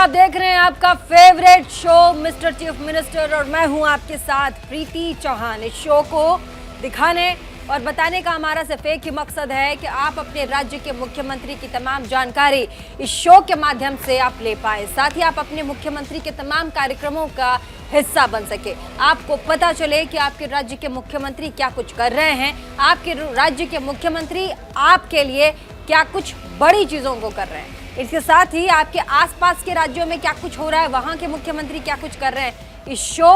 आप देख रहे हैं आपका favourite show mister chief minister और मैं हूं आपके साथ प्रीति चौहान। इस शो को दिखाने और बताने का हमारा सिर्फ एक ही मकसद है कि आप अपने राज्य के मुख्यमंत्री की तमाम जानकारी इस शो के माध्यम से आप ले पाएं, साथ ही आप अपने मुख्यमंत्री के तमाम कार्यक्रमों का हिस्सा बन सके। आपको पता चले कि आपके राज्य के मुख्यमंत्री क्या कुछ कर रहे हैं, आपके राज्य के मुख्यमंत्री आपके लिए क्या कुछ बड़ी चीजों को कर रहे हैं। इसके साथ ही आपके आसपास के राज्यों में क्या कुछ हो रहा है, वहां के मुख्यमंत्री क्या कुछ कर रहे हैं। इस शो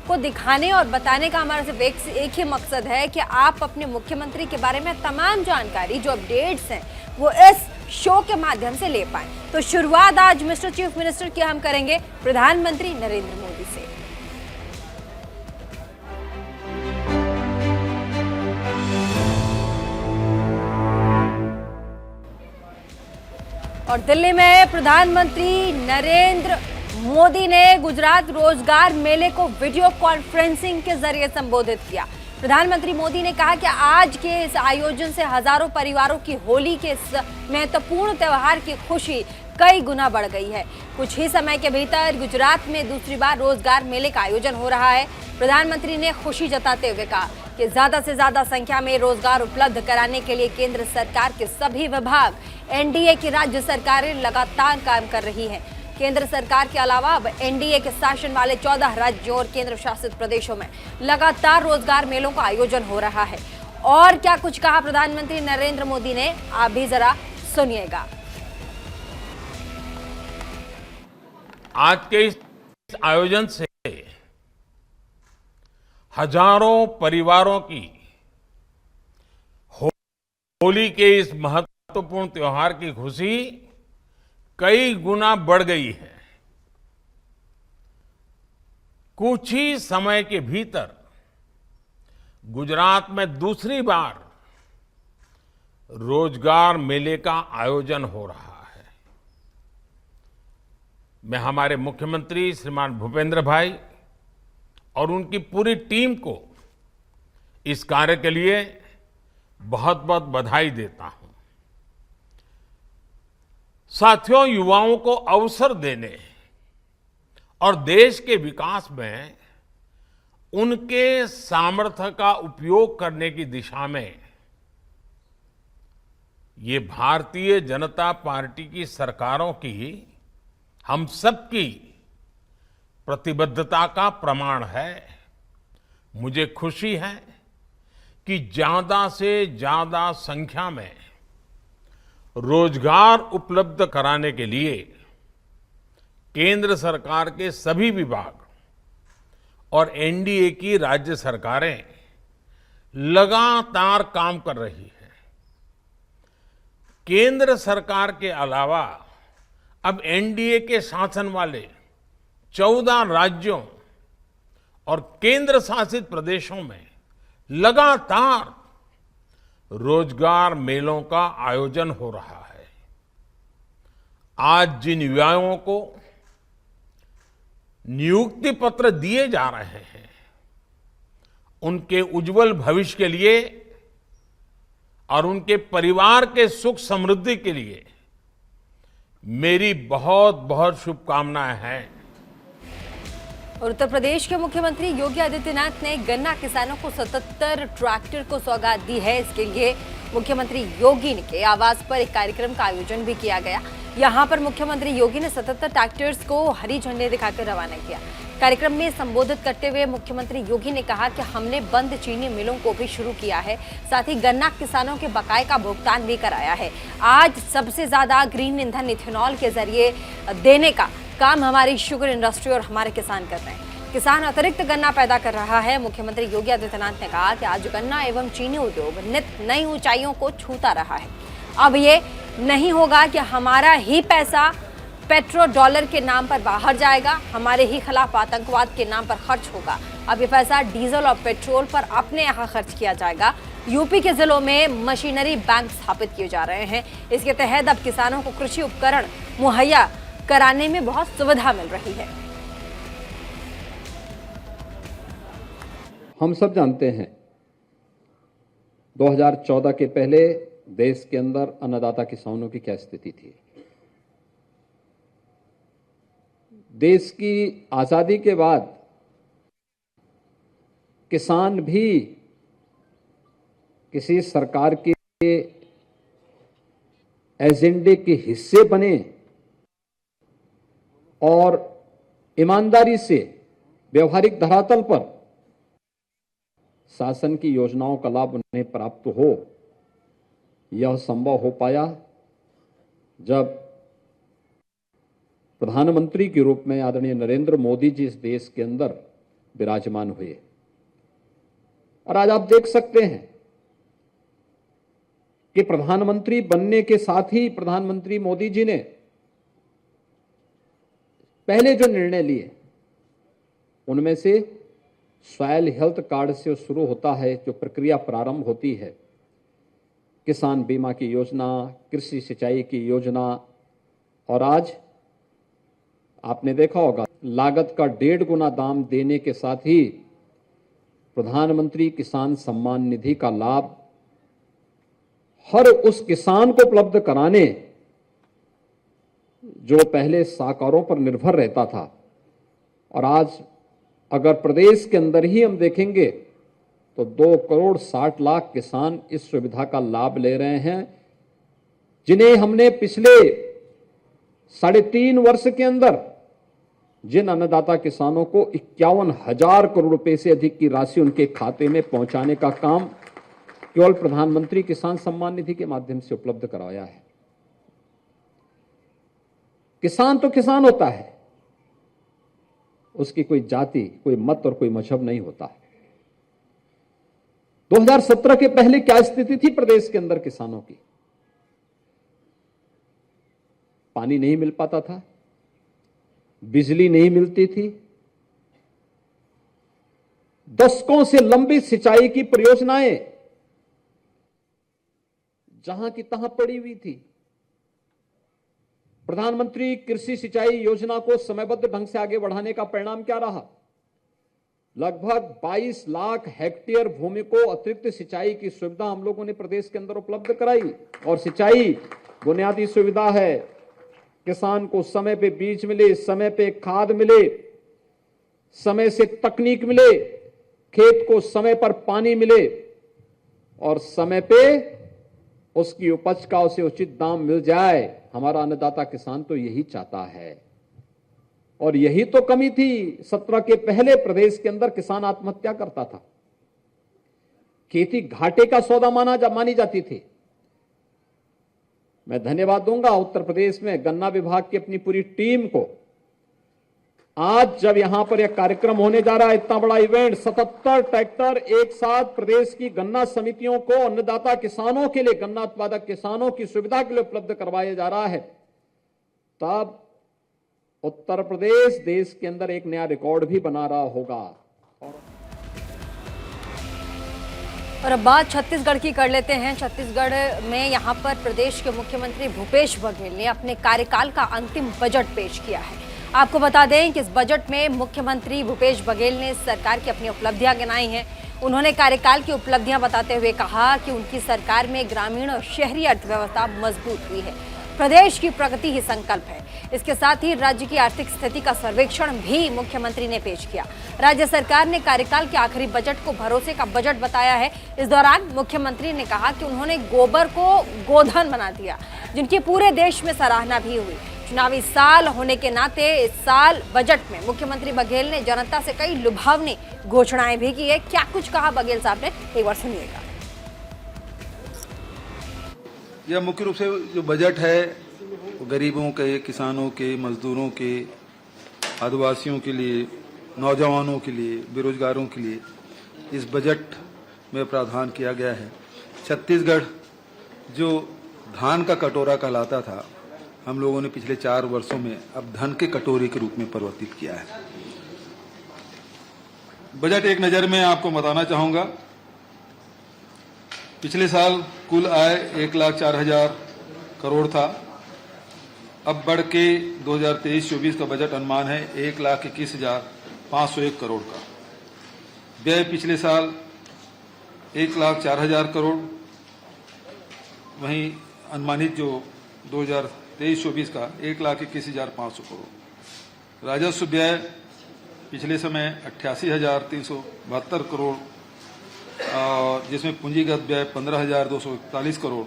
को दिखाने और बताने का हमारा सिर्फ एक ही मकसद है कि आप अपने मुख्यमंत्री के बारे में तमाम जानकारी जो अपडेट्स हैं वो इस शो के माध्यम से ले पाएं। तो शुरुआत आज मिस्टर चीफ मिनिस्टर की हम करेंगे प्रधानमंत्री नरेंद्र मोदी से। और दिल्ली में प्रधानमंत्री नरेंद्र मोदी ने गुजरात रोजगार मेले को वीडियो कॉन्फ्रेंसिंग के जरिए संबोधित किया। प्रधानमंत्री मोदी ने कहा कि आज के इस आयोजन से हजारों परिवारों की होली के इस महत्वपूर्ण त्योहार की खुशी कई गुना बढ़ गई है। कुछ ही समय के भीतर गुजरात में दूसरी बार रोजगार मेले का आयोजन हो रहा है। प्रधानमंत्री ने खुशी जताते हुए कहा कि ज्यादा से ज्यादा संख्या में रोजगार उपलब्ध कराने के लिए केंद्र सरकार के सभी विभाग, एनडीए की राज्य सरकारें लगातार काम कर रही हैं। केंद्र सरकार के अलावा अब एनडीए के शासन वाले 14 राज्यों और केंद्र शासित प्रदेशों में लगातार रोजगार मेलों का आयोजन हो रहा है। और क्या कुछ कहा प्रधानमंत्री नरेंद्र मोदी ने, आप भी जरा सुनिएगा। आज के इस आयोजन से हजारों परिवारों की होली के इस महत्वपूर्ण त्योहार की खुशी कई गुना बढ़ गई है। कुछ ही समय के भीतर गुजरात में दूसरी बार रोजगार मेले का आयोजन हो रहा है। मैं हमारे मुख्यमंत्री श्रीमान भूपेंद्र भाई और उनकी पूरी टीम को इस कार्य के लिए बहुत बहुत बधाई देता हूं। साथियों, युवाओं को अवसर देने और देश के विकास में उनके सामर्थ्य का उपयोग करने की दिशा में ये भारतीय जनता पार्टी की सरकारों की, हम सबकी प्रतिबद्धता का प्रमाण है। मुझे खुशी है कि ज्यादा से ज्यादा संख्या में रोजगार उपलब्ध कराने के लिए केंद्र सरकार के सभी विभाग और एनडीए की राज्य सरकारें लगातार काम कर रही हैं। केंद्र सरकार के अलावा अब एनडीए के शासन वाले 14 राज्यों और केंद्र शासित प्रदेशों में लगातार रोजगार मेलों का आयोजन हो रहा है। आज जिन युवाओं को नियुक्ति पत्र दिए जा रहे हैं, उनके उज्जवल भविष्य के लिए और उनके परिवार के सुख समृद्धि के लिए मेरी बहुत बहुत शुभकामनाएं हैं। और उत्तर प्रदेश के मुख्यमंत्री योगी आदित्यनाथ ने गन्ना किसानों को 77 ट्रैक्टर को सौगात दी है। इसके लिए मुख्यमंत्री योगी के आवास पर एक कार्यक्रम का आयोजन भी किया गया। यहां पर मुख्यमंत्री योगी ने 77 ट्रैक्टर्स को हरी झंडी दिखाकर रवाना किया। कार्यक्रम में संबोधित करते हुए मुख्यमंत्री योगी ने कहा कि हमने बंद चीनी मिलों को भी शुरू किया है, साथ ही गन्ना किसानों के बकाये का भुगतान भी कराया है। आज सबसे ज्यादा ग्रीन ईंधन इथेनॉल के जरिए देने का काम हमारी शुगर इंडस्ट्री और हमारे किसान कर रहे हैं। किसान अतिरिक्त गन्ना पैदा कर रहा है। मुख्यमंत्री योगी आदित्यनाथ ने कहा कि आज गन्ना एवं चीनी उद्योग नित नई ऊंचाइयों को छूता रहा है। अब ये नहीं होगा कि हमारा ही पैसा पेट्रो डॉलर के नाम पर बाहर जाएगा, हमारे ही खिलाफ आतंकवाद के नाम पर खर्च होगा। अब ये पैसा डीजल और पेट्रोल पर अपने यहाँ खर्च किया जाएगा। यूपी के जिलों में मशीनरी बैंक स्थापित किए जा रहे हैं। इसके तहत अब किसानों को कृषि उपकरण मुहैया कराने में बहुत सुविधा मिल रही है। हम सब जानते हैं 2014 के पहले देश के अंदर अन्नदाता किसानों की क्या स्थिति थी। देश की आजादी के बाद किसान भी किसी सरकार के एजेंडे के हिस्से बने और ईमानदारी से व्यवहारिक धरातल पर शासन की योजनाओं का लाभ उन्हें प्राप्त हो। यह संभव हो पाया जब प्रधानमंत्री के रूप में आदरणीय नरेंद्र मोदी जी इस देश के अंदर विराजमान हुए। और आज आप देख सकते हैं कि प्रधानमंत्री बनने के साथ ही प्रधानमंत्री मोदी जी ने पहले जो निर्णय लिए उनमें से सॉयल हेल्थ कार्ड से शुरू होता है, जो प्रक्रिया प्रारंभ होती है, किसान बीमा की योजना, कृषि सिंचाई की योजना, और आज आपने देखा होगा लागत का 1.5 गुना दाम देने के साथ ही प्रधानमंत्री किसान सम्मान निधि का लाभ हर उस किसान को उपलब्ध कराने जो पहले साकारों पर निर्भर रहता था। और आज अगर प्रदेश के अंदर ही हम देखेंगे तो 2,60,00,000 किसान इस सुविधा का लाभ ले रहे हैं, जिन्हें हमने पिछले 3.5 वर्ष के अंदर जिन अन्नदाता किसानों को 51,000 करोड़ रुपए से अधिक की राशि उनके खाते में पहुंचाने का काम केवल प्रधानमंत्री किसान सम्मान निधि के माध्यम से उपलब्ध करवाया है। किसान तो किसान होता है, उसकी कोई जाति, कोई मत और कोई मजहब नहीं होता है। 2017 के पहले क्या स्थिति थी प्रदेश के अंदर किसानों की? पानी नहीं मिल पाता था, बिजली नहीं मिलती थी, दशकों से लंबी सिंचाई की परियोजनाएं जहां की तहां पड़ी हुई थी। प्रधानमंत्री कृषि सिंचाई योजना को समयबद्ध ढंग से आगे बढ़ाने का परिणाम क्या रहा? लगभग 22 लाख हेक्टेयर भूमि को अतिरिक्त सिंचाई की सुविधा हम लोगों ने प्रदेश के अंदर उपलब्ध कराई। और सिंचाई बुनियादी सुविधा है, किसान को समय पे बीज मिले, समय पे खाद मिले, समय से तकनीक मिले, खेत को समय पर पानी मिले और समय पे उसकी उपज का उसे उचित दाम मिल जाए। हमारा अन्नदाता किसान तो यही चाहता है और यही तो कमी थी। 17 के पहले प्रदेश के अंदर किसान आत्महत्या करता था, खेती घाटे का सौदा मानी जाती थी। मैं धन्यवाद दूंगा उत्तर प्रदेश में गन्ना विभाग की अपनी पूरी टीम को। आज जब यहां पर यह कार्यक्रम होने जा रहा है, इतना बड़ा इवेंट, 77 ट्रैक्टर एक साथ प्रदेश की गन्ना समितियों को, अन्नदाता किसानों के लिए, गन्ना उत्पादक किसानों की सुविधा के लिए उपलब्ध करवाया जा रहा है, तब उत्तर प्रदेश देश के अंदर एक नया रिकॉर्ड भी बना रहा होगा। और अब बात छत्तीसगढ़ की कर लेते हैं। छत्तीसगढ़ में यहां पर प्रदेश के मुख्यमंत्री भूपेश बघेल ने अपने कार्यकाल का अंतिम बजट पेश किया है। आपको बता दें कि इस बजट में मुख्यमंत्री भूपेश बघेल ने सरकार की अपनी उपलब्धियां गिनाई हैं। उन्होंने कार्यकाल की उपलब्धियां बताते हुए कहा कि उनकी सरकार में ग्रामीण और शहरी अर्थव्यवस्था मजबूत हुई है, प्रदेश की प्रगति ही संकल्प है। इसके साथ ही राज्य की आर्थिक स्थिति का सर्वेक्षण भी मुख्यमंत्री ने पेश किया। राज्य सरकार ने कार्यकाल के आखिरी बजट को भरोसे का बजट बताया है। इस दौरान मुख्यमंत्री ने कहा कि उन्होंने गोबर को गोधन बना दिया, जिनकी पूरे देश में सराहना भी हुई। चुनावी साल होने के नाते इस साल बजट में मुख्यमंत्री बघेल ने जनता से कई लुभावनी घोषणाएं भी की है। क्या कुछ कहा बघेल साहब ने, एक बार सुनिएगा। यह मुख्य रूप से जो बजट है वो गरीबों के, किसानों के, मजदूरों के, आदिवासियों के लिए, नौजवानों के लिए, बेरोजगारों के लिए इस बजट में प्रावधान किया गया है। छत्तीसगढ़ जो धान का कटोरा कहलाता था, हम लोगों ने पिछले 4 वर्षों में अब धन के कटोरे के रूप में परिवर्तित किया है। बजट एक नजर में आपको बताना चाहूंगा। पिछले साल कुल आय 1,04,000 करोड़ था, अब बढ़ के 2023-24 का बजट अनुमान है 1,21,501 करोड़ का। व्यय पिछले साल 1,04,000 करोड़, वहीं अनुमानित जो 2023-24 का 1,21,500 करोड़। राजस्व व्यय पिछले समय 88,372 करोड़, और जिसमें पूंजीगत व्यय 15,241 करोड़,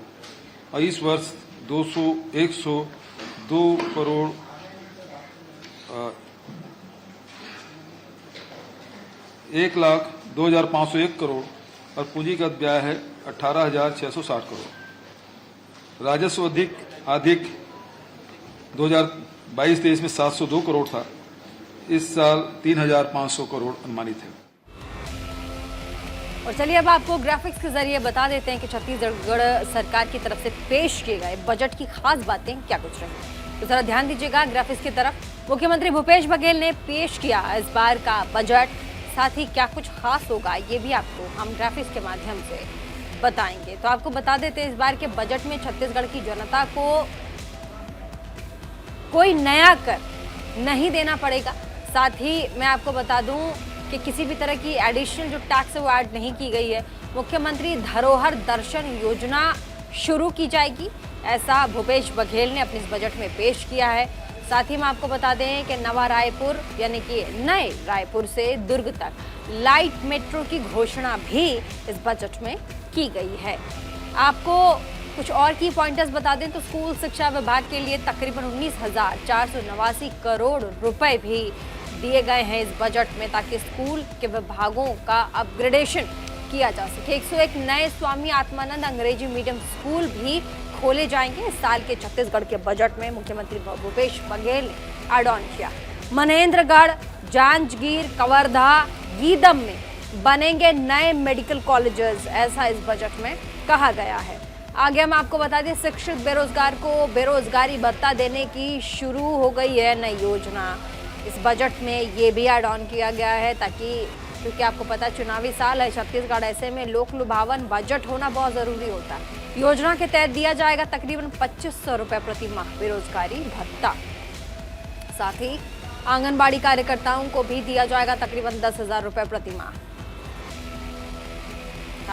और इस वर्ष 102 करोड़ 1,02,501 करोड़ और पूंजीगत व्यय है 18,660 करोड़। राजस्व अधिक 2022-23 में 702 करोड़ था, इस साल 3,500 करोड़ अनुमानित है। और चलिए अब आपको ग्राफिक्स के जरिए बता देते हैं कि छत्तीसगढ़ सरकार की तरफ से पेश किए गए बजट की खास बातें क्या कुछ रही। तो जरा ध्यान दीजिएगा ग्राफिक्स की तरफ। मुख्यमंत्री भूपेश बघेल ने पेश किया इस बार का बजट, साथ ही क्या कुछ खास होगा ये भी आपको हम ग्राफिक्स के माध्यम से बताएंगे। तो आपको बता देते हैं इस बार के बजट में छत्तीसगढ़ की जनता को कोई नया कर नहीं देना पड़ेगा। साथ ही मैं आपको बता दूं कि किसी भी तरह की एडिशनल जो टैक्स है वो ऐड नहीं की गई है। मुख्यमंत्री धरोहर दर्शन योजना शुरू की जाएगी, ऐसा भूपेश बघेल ने अपने इस बजट में पेश किया है। साथ ही हम आपको बता दें कि नवा रायपुर यानी कि नए रायपुर से दुर्ग तक लाइट मेट्रो की घोषणा भी इस बजट में की गई है। आपको कुछ और की पॉइंटर्स बता दें तो स्कूल शिक्षा विभाग के लिए तकरीबन 19,489 करोड़ रुपए भी दिए गए हैं इस बजट में, ताकि स्कूल के विभागों का अपग्रेडेशन किया जा सके। 101 नए स्वामी आत्मानंद अंग्रेजी मीडियम स्कूल भी खोले जाएंगे। इस साल के छत्तीसगढ़ के बजट में मुख्यमंत्री भूपेश बघेल ने एड ऑन किया। मनेन्द्रगढ़, जांजगीर, कवर्धा, गीदम में बनेंगे नए मेडिकल कॉलेजेस, ऐसा इस बजट में कहा गया है। आगे हम आपको बता दें शिक्षित बेरोजगार को बेरोजगारी भत्ता देने की शुरू हो गई है नई योजना। इस बजट में ये भी ऐड ऑन किया गया है, ताकि क्योंकि आपको पता है चुनावी साल है छत्तीसगढ़, ऐसे में लोक लुभावन बजट होना बहुत जरूरी होता है। योजना के तहत दिया जाएगा तकरीबन 2,500 रुपए प्रति माह बेरोजगारी भत्ता। साथ ही आंगनबाड़ी कार्यकर्ताओं को भी दिया जाएगा तकरीबन 10,000 रुपए प्रति माह।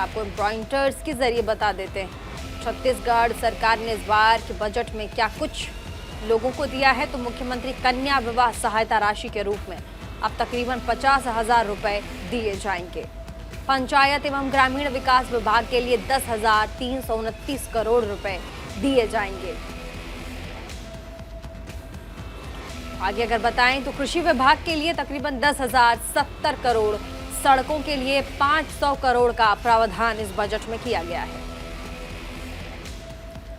आपको पॉइंटर्स के जरिए बता देते हैं छत्तीसगढ़ सरकार ने इस बार के बजट में क्या कुछ लोगों को दिया है। तो मुख्यमंत्री कन्या विवाह सहायता राशि के रूप में अब तकरीबन 50,000 रुपए दिए जाएंगे। पंचायत एवं ग्रामीण विकास विभाग के लिए 10,329 करोड़ रुपए दिए जाएंगे। आगे अगर बताएं तो कृषि विभाग के लिए तकरीबन 10,070 करोड़, सड़कों के लिए 500 करोड़ का प्रावधान इस बजट में किया गया है।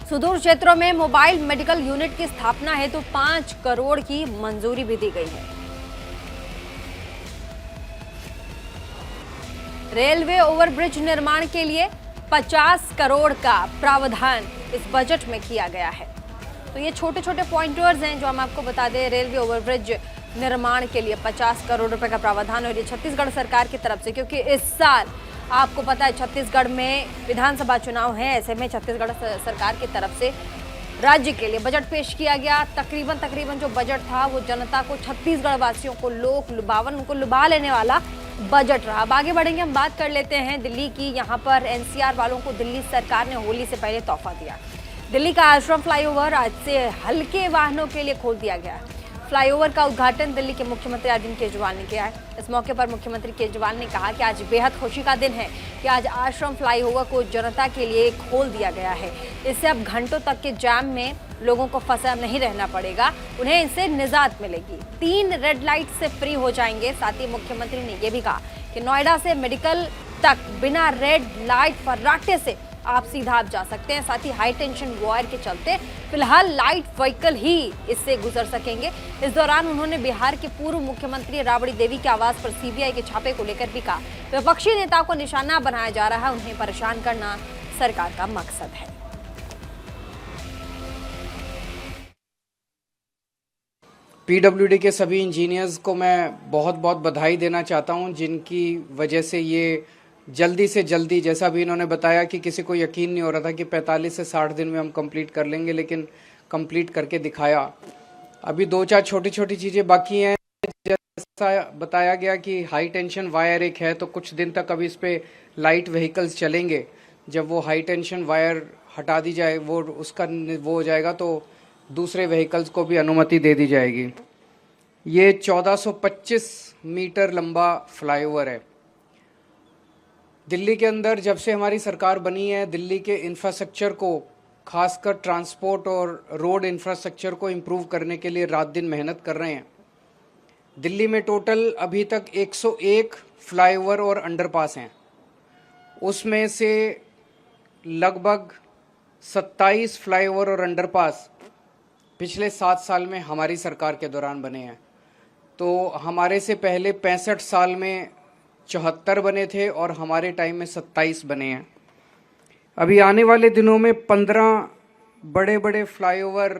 सुदूर क्षेत्रों में मोबाइल मेडिकल यूनिट की स्थापना हेतु 5 करोड़ की मंजूरी भी दी गई है। रेलवे ओवरब्रिज निर्माण के लिए 50 करोड़ का प्रावधान इस बजट में किया गया है। तो ये छोटे छोटे पॉइंटर्स हैं जो हम आपको बता दें। रेलवे ओवरब्रिज निर्माण के लिए 50 करोड़ रुपए का प्रावधान, और ये छत्तीसगढ़ सरकार की तरफ से, क्योंकि इस साल आपको पता है छत्तीसगढ़ में विधानसभा चुनाव है, ऐसे में छत्तीसगढ़ सरकार की तरफ से राज्य के लिए बजट पेश किया गया। तकरीबन जो बजट था वो जनता को, छत्तीसगढ़ वासियों को लोक लुभावन, उनको लुभा लेने वाला बजट रहा। अब आगे बढ़ेंगे, हम बात कर लेते हैं दिल्ली की। यहाँ पर एनसीआर वालों को दिल्ली सरकार ने होली से पहले तोहफा दिया। दिल्ली का आश्रम फ्लाईओवर आज से हल्के वाहनों के लिए खोल दिया गया है। फ्लाईओवर का उद्घाटन दिल्ली के मुख्यमंत्री अरविंद केजरीवाल ने किया है। इस मौके पर मुख्यमंत्री केजरीवाल ने कहा कि आज बेहद खुशी का दिन है कि आज आश्रम फ्लाईओवर को जनता के लिए खोल दिया गया है। इससे अब घंटों तक के जाम में लोगों को फंसा नहीं रहना पड़ेगा, उन्हें इससे निजात मिलेगी। 3 रेड लाइट से फ्री हो जाएंगे। साथ ही मुख्यमंत्री ने यह भी कहा कि नोएडा से मेडिकल तक बिना रेड लाइट फर्राटे से आप सीधा जा सकते हैं। साथ ही हाई टेंशन वायर के चलते फिलहाल लाइट व्हीकल ही इससे गुजर सकेंगे। इस दौरान उन्होंने बिहार के पूर्व मुख्यमंत्री राबड़ी देवी के आवास पर सीबीआई के छापे को लेकर भी कहा विपक्षी नेताओं को निशाना बनाया जा रहा है, उन्हें परेशान करना सरकार का मकसद है। पीडब्ल्यूडी के सभी इंजीनियर्स को मैं बहुत बहुत बधाई देना चाहता हूं, जिनकी वजह से ये जल्दी से जल्दी, जैसा भी इन्होंने बताया कि किसी को यकीन नहीं हो रहा था कि 45 से 60 दिन में हम कंप्लीट कर लेंगे, लेकिन कंप्लीट करके दिखाया। अभी 2-4 छोटी छोटी चीज़ें बाकी हैं। जैसा बताया गया कि हाई टेंशन वायर एक है, तो कुछ दिन तक अभी इस पर लाइट व्हीकल्स चलेंगे। जब वो हाई टेंशन वायर हटा दी जाए, वो हो जाएगा, तो दूसरे व्हीकल्स को भी अनुमति दे दी जाएगी। ये 1425 मीटर लंबा फ्लाईओवर है। दिल्ली के अंदर जब से हमारी सरकार बनी है, दिल्ली के इंफ्रास्ट्रक्चर को, खासकर ट्रांसपोर्ट और रोड इंफ्रास्ट्रक्चर को इम्प्रूव करने के लिए रात दिन मेहनत कर रहे हैं। दिल्ली में टोटल अभी तक 101 फ्लाईओवर और अंडरपास हैं। उसमें से लगभग 27 फ्लाईओवर और अंडरपास पिछले 7 साल में हमारी सरकार के दौरान बने हैं। तो हमारे से पहले 65 साल में 74 बने थे और हमारे टाइम में 27 बने हैं। अभी आने वाले दिनों में 15 बड़े बड़े फ्लाईओवर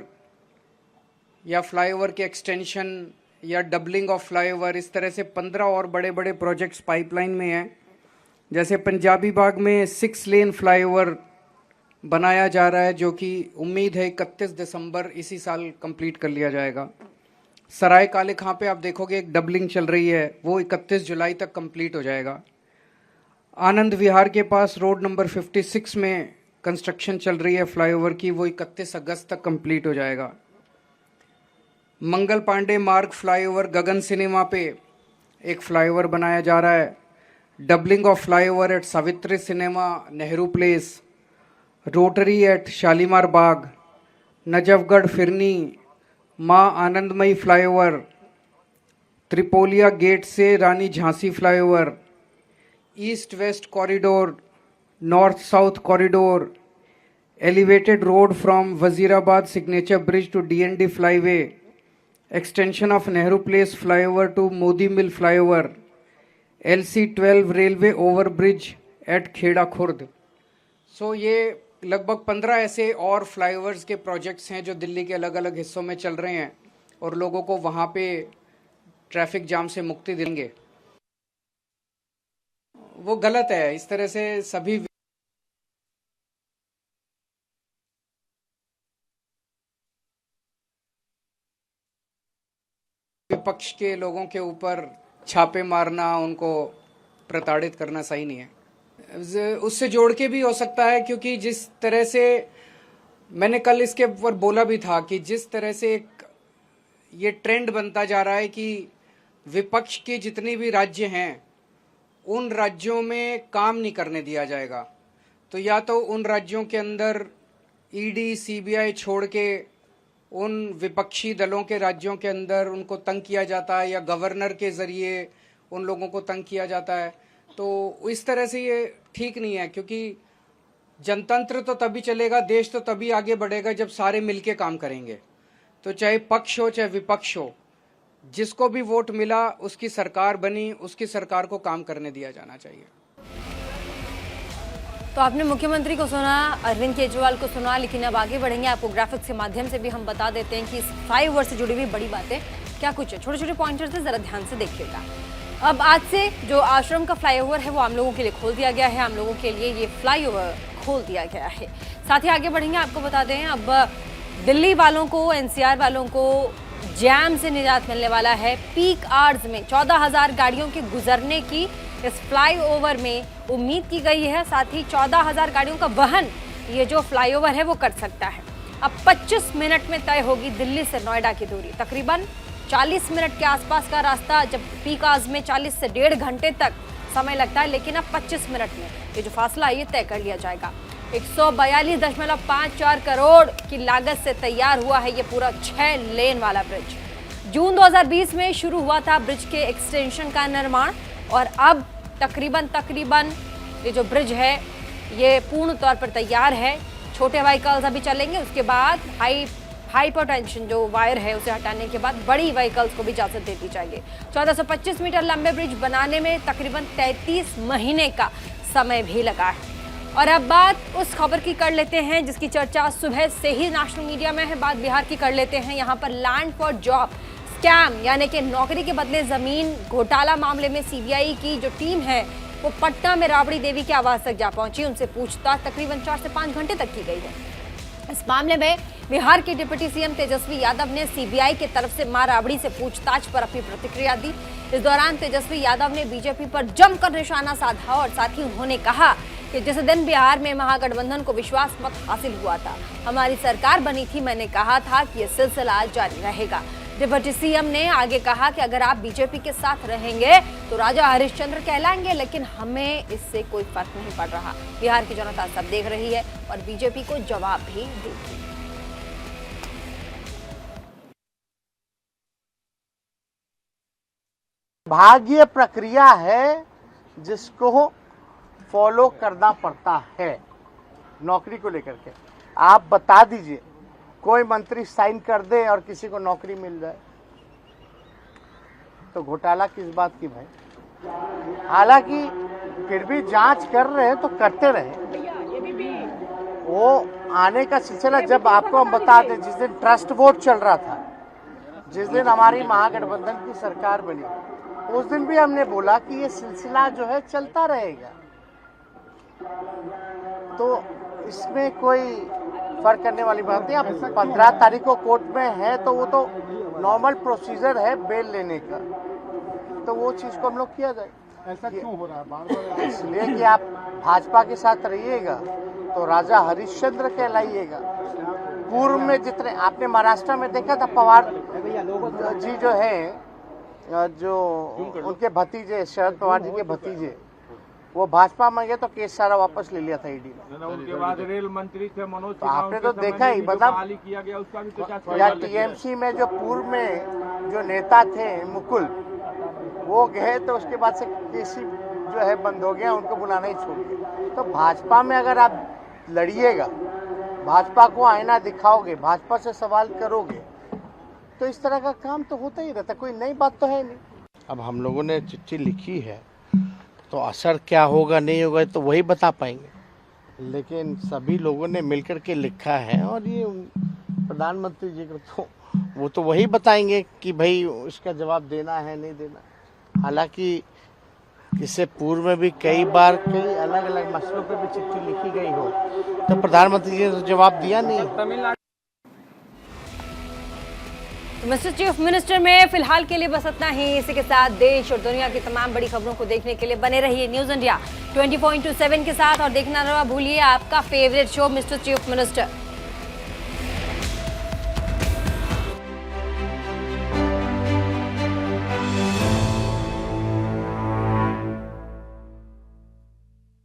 या फ्लाईओवर के एक्सटेंशन या डबलिंग ऑफ फ्लाईओवर, इस तरह से 15 और बड़े बड़े प्रोजेक्ट्स पाइपलाइन में हैं। जैसे पंजाबी बाग में 6 लेन फ्लाईओवर बनाया जा रहा है, जो कि उम्मीद है 31 दिसंबर इसी साल कंप्लीट कर लिया जाएगा। सराय काले खां पे आप देखोगे एक डबलिंग चल रही है, वो 31 जुलाई तक कंप्लीट हो जाएगा। आनंद विहार के पास रोड नंबर 56 में कंस्ट्रक्शन चल रही है फ्लाईओवर की, वो 31 अगस्त तक कंप्लीट हो जाएगा। मंगल पांडे मार्ग फ्लाईओवर गगन सिनेमा पे एक फ्लाईओवर बनाया जा रहा है। Doubling of flyover at Savitri cinema, Nehru place, rotary at Shalimar Bagh, Najafgarh Phirni, Maa Anandamayi flyover, Tripolia gate से Rani Jhansi flyover, east west corridor, north south corridor, elevated road from Wazirabad signature bridge to DND flyway, extension of Nehru Place flyover to Modi Mill flyover, LC12 railway overbridge at Kheda Khurd. So ये लगभग 15 ऐसे और flyovers के projects हैं जो दिल्ली के अलग अलग हिस्सों में चल रहे हैं और लोगों को वहाँ पे ट्रैफिक जाम से मुक्ति देंगे। वो गलत है। इस तरह से सभी विपक्ष के लोगों के ऊपर छापे मारना, उनको प्रताड़ित करना सही नहीं है। उससे जोड़ के भी हो सकता है, क्योंकि जिस तरह से मैंने कल इसके ऊपर बोला भी था कि जिस तरह से ये ट्रेंड बनता जा रहा है कि विपक्ष के जितने भी राज्य हैं उन राज्यों में काम नहीं करने दिया जाएगा। तो या तो उन राज्यों के अंदर ईडी सीबीआई छोड़ के उन विपक्षी दलों के राज्यों के अंदर उनको तंग किया जाता है, या गवर्नर के ज़रिए उन लोगों को तंग किया जाता है। तो इस तरह से ये ठीक नहीं है, क्योंकि जनतंत्र तो तभी चलेगा, देश तो तभी आगे बढ़ेगा जब सारे मिलके काम करेंगे। तो चाहे पक्ष हो चाहे विपक्ष हो, जिसको भी वोट मिला उसकी सरकार बनी, उसकी सरकार को काम करने दिया जाना चाहिए। तो आपने मुख्यमंत्री को सुना, अरविंद केजरीवाल को सुना, लेकिन अब आगे बढ़ेंगे। आपको ग्राफिक्स के माध्यम से भी हम बता देते हैं कि इस फ्लाईओवर से जुड़ी हुई बड़ी बातें क्या कुछ है। छोटे छोटे पॉइंटर्स है, जरा ध्यान से देखिएगा। अब आज से जो आश्रम का फ्लाईओवर है वो आम लोगों के लिए खोल दिया गया है। आम लोगों के लिए ये फ्लाईओवर खोल दिया गया है। साथ ही आगे बढ़ेंगे, आपको बता दें अब दिल्ली वालों को, एनसीआर वालों को जैम से निजात मिलने वाला है। पीक आवर्स में 14,000 गाड़ियों के गुजरने की इस फ्लाईओवर में उम्मीद की गई है। साथ ही 14,000 गाड़ियों का वहन ये जो फ्लाईओवर है वो कर सकता है। अब 25 मिनट में तय होगी दिल्ली से नोएडा की दूरी। तकरीबन 40 मिनट के आसपास का रास्ता, जब पीक आवर्स में 40 से 1.5 घंटे तक समय लगता है, लेकिन अब 25 मिनट में ये जो फासला है ये तय कर लिया जाएगा। 142.54 करोड़ की लागत से तैयार हुआ है ये पूरा 6 लेन वाला ब्रिज। जून 2020 में शुरू हुआ था ब्रिज के एक्सटेंशन का निर्माण, और अब तकरीबन ये जो ब्रिज है ये पूर्ण तौर पर तैयार है। छोटे व्हीकल्स अभी चलेंगे, उसके बाद हाइपरटेंशन जो वायर है उसे हटाने के बाद बड़ी व्हीकल्स को भी इजाजत दे दी जाएगी। 1425 मीटर लंबे ब्रिज बनाने में तकरीबन 33 महीने का समय भी लगा है। और अब बात उस खबर की कर लेते हैं जिसकी चर्चा सुबह से ही नेशनल मीडिया में है। बात बिहार की कर लेते हैं। यहाँ पर लैंड फॉर जॉब स्कैम यानी कि नौकरी के बदले जमीन घोटाला मामले में सीबीआई की जो टीम है वो पटना में राबड़ी देवी के आवास तक जा पहुंची। उनसे पूछताछ तकरीबन 4 से 5 घंटे तक की गई है। इस मामले में बिहार के डिप्टी सीएम तेजस्वी यादव ने सीबीआई की तरफ से मां राबड़ी से पूछताछ पर अपनी प्रतिक्रिया दी। इस दौरान तेजस्वी यादव ने बीजेपी पर जमकर निशाना साधा और साथ ही उन्होंने कहा कि जिस दिन बिहार में महागठबंधन को विश्वास मत हासिल हुआ था, हमारी सरकार बनी थी, मैंने कहा था कि यह सिलसिला जारी रहेगा। डिप्टी सीएम ने आगे कहा कि अगर आप बीजेपी के साथ रहेंगे तो राजा हरिश्चंद्र कहलाएंगे, लेकिन हमें इससे कोई फर्क नहीं पड़ रहा। बिहार की जनता सब देख रही है और बीजेपी को जवाब भी देगी। भाग्य प्रक्रिया है जिसको फॉलो करना पड़ता है नौकरी को लेकर के। आप बता दीजिए, कोई मंत्री साइन कर दे और किसी को नौकरी मिल जाए तो घोटाला किस बात की भाई? हालांकि फिर भी जांच कर रहे हैं तो करते रहे। वो आने का सिलसिला जब आपको हम बता दें, जिस दिन ट्रस्ट वोट चल रहा था, जिस दिन हमारी महागठबंधन की सरकार बनी, उस दिन भी हमने बोला कि ये सिलसिला जो है चलता रहेगा। तो इसमें कोई फर्क करने वाली बात नहीं। अब 15 तारीख को कोर्ट में है तो वो तो नॉर्मल प्रोसीजर है बेल लेने का, तो वो चीज को हम लोग किया जाए। ऐसा क्यों हो रहा है बार-बार? इसलिए कि आप भाजपा के साथ रहिएगा तो राजा हरिश्चंद्र कहलाइएगा। पूर्व में जितने आपने महाराष्ट्र में देखा था, पवार जी जो है, जो उनके भतीजे शरद पवार जी के भतीजे, वो भाजपा में गए तो केस सारा वापस ले लिया था ईडी ने। उनके बाद रेल मंत्री थे मनोज, तो आपने तो देखा ही, मतलब या टीएमसी में जो पूर्व में जो नेता थे मुकुल, वो गए तो उसके बाद से केसी जो है बंद हो गया, उनको बुलाना ही छोड़ दिया। तो भाजपा में अगर आप लड़िएगा, भाजपा को आईना दिखाओगे, भाजपा से सवाल करोगे, तो इस तरह का काम तो होता ही रहता, कोई नई बात तो है नहीं। अब हम लोगों ने चिट्ठी लिखी है तो असर क्या होगा नहीं होगा तो वही बता पाएंगे, लेकिन सभी लोगों ने मिलकर के लिखा है और ये प्रधानमंत्री जी को तो वो तो वही बताएंगे कि भाई इसका जवाब देना है नहीं देना। हालांकि इससे पूर्व में भी कई बार कई अलग अलग मसलों पर भी चिट्ठी लिखी गई हो तो प्रधानमंत्री जी ने तो जवाब दिया नहीं। मिस्टर चीफ मिनिस्टर में फिलहाल के लिए बस इतना ही। इसी के साथ देश और दुनिया की तमाम बड़ी खबरों को देखने के लिए बने रहिए न्यूज इंडिया 20.7 के साथ और देखना ना भूलिए आपका favourite show mister chief minister.